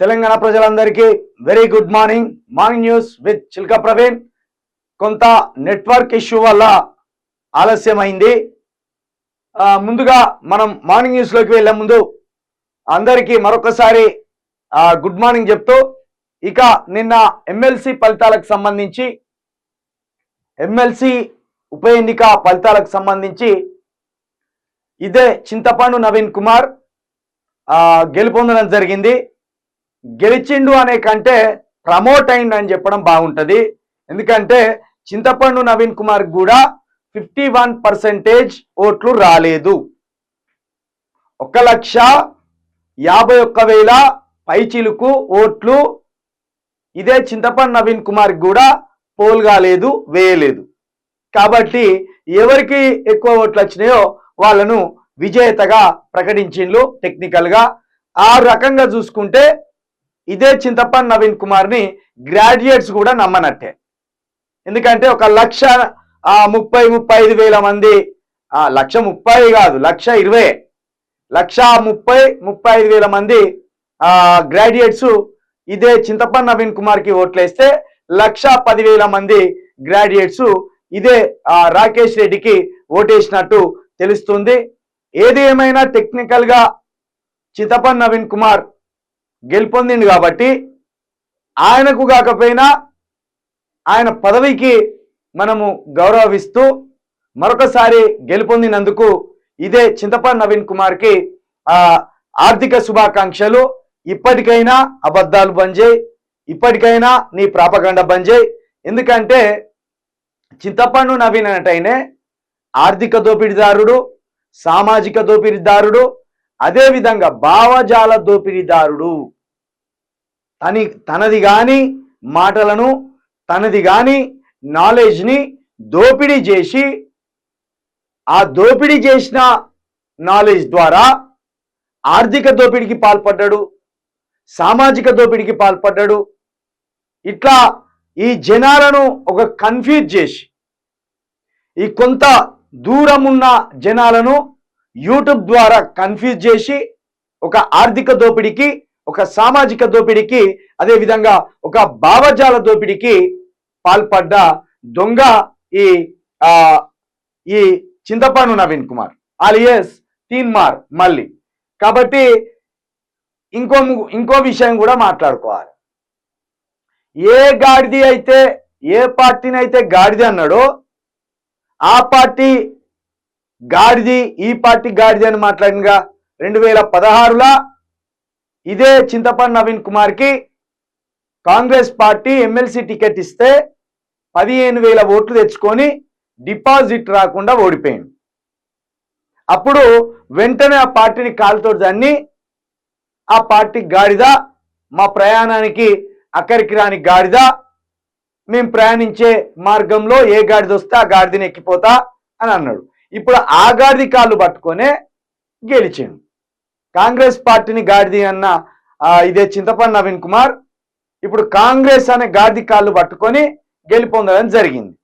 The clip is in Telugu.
తెలంగాణ ప్రజలందరికీ very good morning. Morning news with Chilka Praveen. కొంత నెట్వర్క్ ఇష్యూ వల్ల ఆలస్యమైంది. ముందుగా మనం మార్నింగ్ న్యూస్లోకి వెళ్ళే ముందు అందరికీ మరొకసారి గుడ్ మార్నింగ్ చెప్తూ, ఇక నిన్న ఎమ్మెల్సీ ఫలితాలకు సంబంధించి ఎమ్మెల్సీ ఉప ఎన్నిక ఫలితాలకు సంబంధించి ఇదే చింతపండు నవీన్ కుమార్ గెలుపొందడం జరిగింది. గెలిచిండు అనే కంటే ప్రమోట్ అయిండు అని చెప్పడం బాగుంటుంది. ఎందుకంటే చింతపండు నవీన్ కుమార్ కూడా 51% ఓట్లు రాలేదు. 1,51,000 పైచిలుకు ఓట్లు ఇదే చింతపండు నవీన్ కుమార్ కూడా పోల్ కాలేదు, వేయలేదు. కాబట్టి ఎవరికి ఎక్కువ ఓట్లు వచ్చినాయో వాళ్ళను విజేతగా ప్రకటించిండ్రు. టెక్నికల్గా ఆ రకంగా చూసుకుంటే ఇదే చింతపండు నవీన్ కుమార్ని గ్రాడ్యుయేట్స్ కూడా నమ్మనట్టే. ఎందుకంటే 1,30,35,000 మంది, 1,30,000 కాదు, 1,20,000, 1,30,35,000 మంది గ్రాడ్యుయేట్స్ ఇదే చింతపండు నవీన్ కుమార్కి ఓట్లేస్తే 1,10,000 మంది గ్రాడ్యుయేట్స్ ఇదే రాకేష్ రెడ్డికి ఓటేసినట్టు తెలుస్తుంది. ఏది ఏమైనా టెక్నికల్గా చింతపండు నవీన్ కుమార్ గెలుపొందింది కాబట్టి ఆయనకు కాకపోయినా ఆయన పదవికి మనము గౌరవిస్తూ మరొకసారి గెలుపొందినందుకు ఇదే చింతపండు నవీన్ కుమార్కి ఆర్థిక శుభాకాంక్షలు. ఇప్పటికైనా అబద్ధాలు బంద్ చేయి, ఇప్పటికైనా నీ ప్రాపగండ బంద్ చేయి. ఎందుకంటే చింతపండు నవీన్ అనటైనే ఆర్థిక దోపిడీదారుడు, సామాజిక దోపిడీదారుడు, అదేవిధంగా భావజాల దోపిడీదారుడు. తనది కాని మాటలను, తనది కాని నాలెడ్జ్ని దోపిడీ చేసి ఆ దోపిడీ చేసిన నాలెడ్జ్ ద్వారా ఆర్థిక దోపిడీకి పాల్పడ్డాడు, సామాజిక దోపిడీకి పాల్పడ్డాడు. ఇట్లా ఈ జనాలను ఒక కన్ఫ్యూజ్ చేసి, ఈ కొంత దూరం ఉన్న జనాలను యూట్యూబ్ ద్వారా కన్ఫ్యూజ్ చేసి ఒక ఆర్థిక దోపిడీకి, ఒక సామాజిక దోపిడీకి, అదేవిధంగా ఒక భావజాల దోపిడీకి పాల్పడ్డ దొంగ ఈ చింతపండు నవీన్ కుమార్ ఆలియస్ తీన్మార్ మళ్ళీ. కాబట్టి ఇంకో విషయం కూడా మాట్లాడుకోవాలి. ఏ గాడిది అయితే, ఏ పార్టీని అయితే గాడిది అన్నాడో ఆ పార్టీ గాడిది, ఈ పార్టీ గాడిది అని మాట్లాడినగా. 2016లో ఇదే చింతపండు నవీన్ కుమార్కి కాంగ్రెస్ పార్టీ ఎమ్మెల్సీ టికెట్ ఇస్తే 15,000 ఓట్లు తెచ్చుకొని డిపాజిట్ రాకుండా ఓడిపోయింది. అప్పుడు వెంటనే ఆ పార్టీని కాలుతో దాన్ని, ఆ పార్టీ గాడిద, మా ప్రయాణానికి అక్కడికి రాని గాడిద, మేము ప్రయాణించే మార్గంలో ఏ గాడిద వస్తే ఆ గాడిదని ఎక్కిపోతా అని అన్నాడు. ఇప్పుడు ఆ గాడిది కాళ్ళు పట్టుకొనే గెలిచిండు. కాంగ్రెస్ పార్టీని గాడిది అన్న ఇదే చింతపండు నవీన్ కుమార్ ఇప్పుడు కాంగ్రెస్ అనే గాడిది కాళ్ళు పట్టుకొని గెలుపొందడం జరిగింది.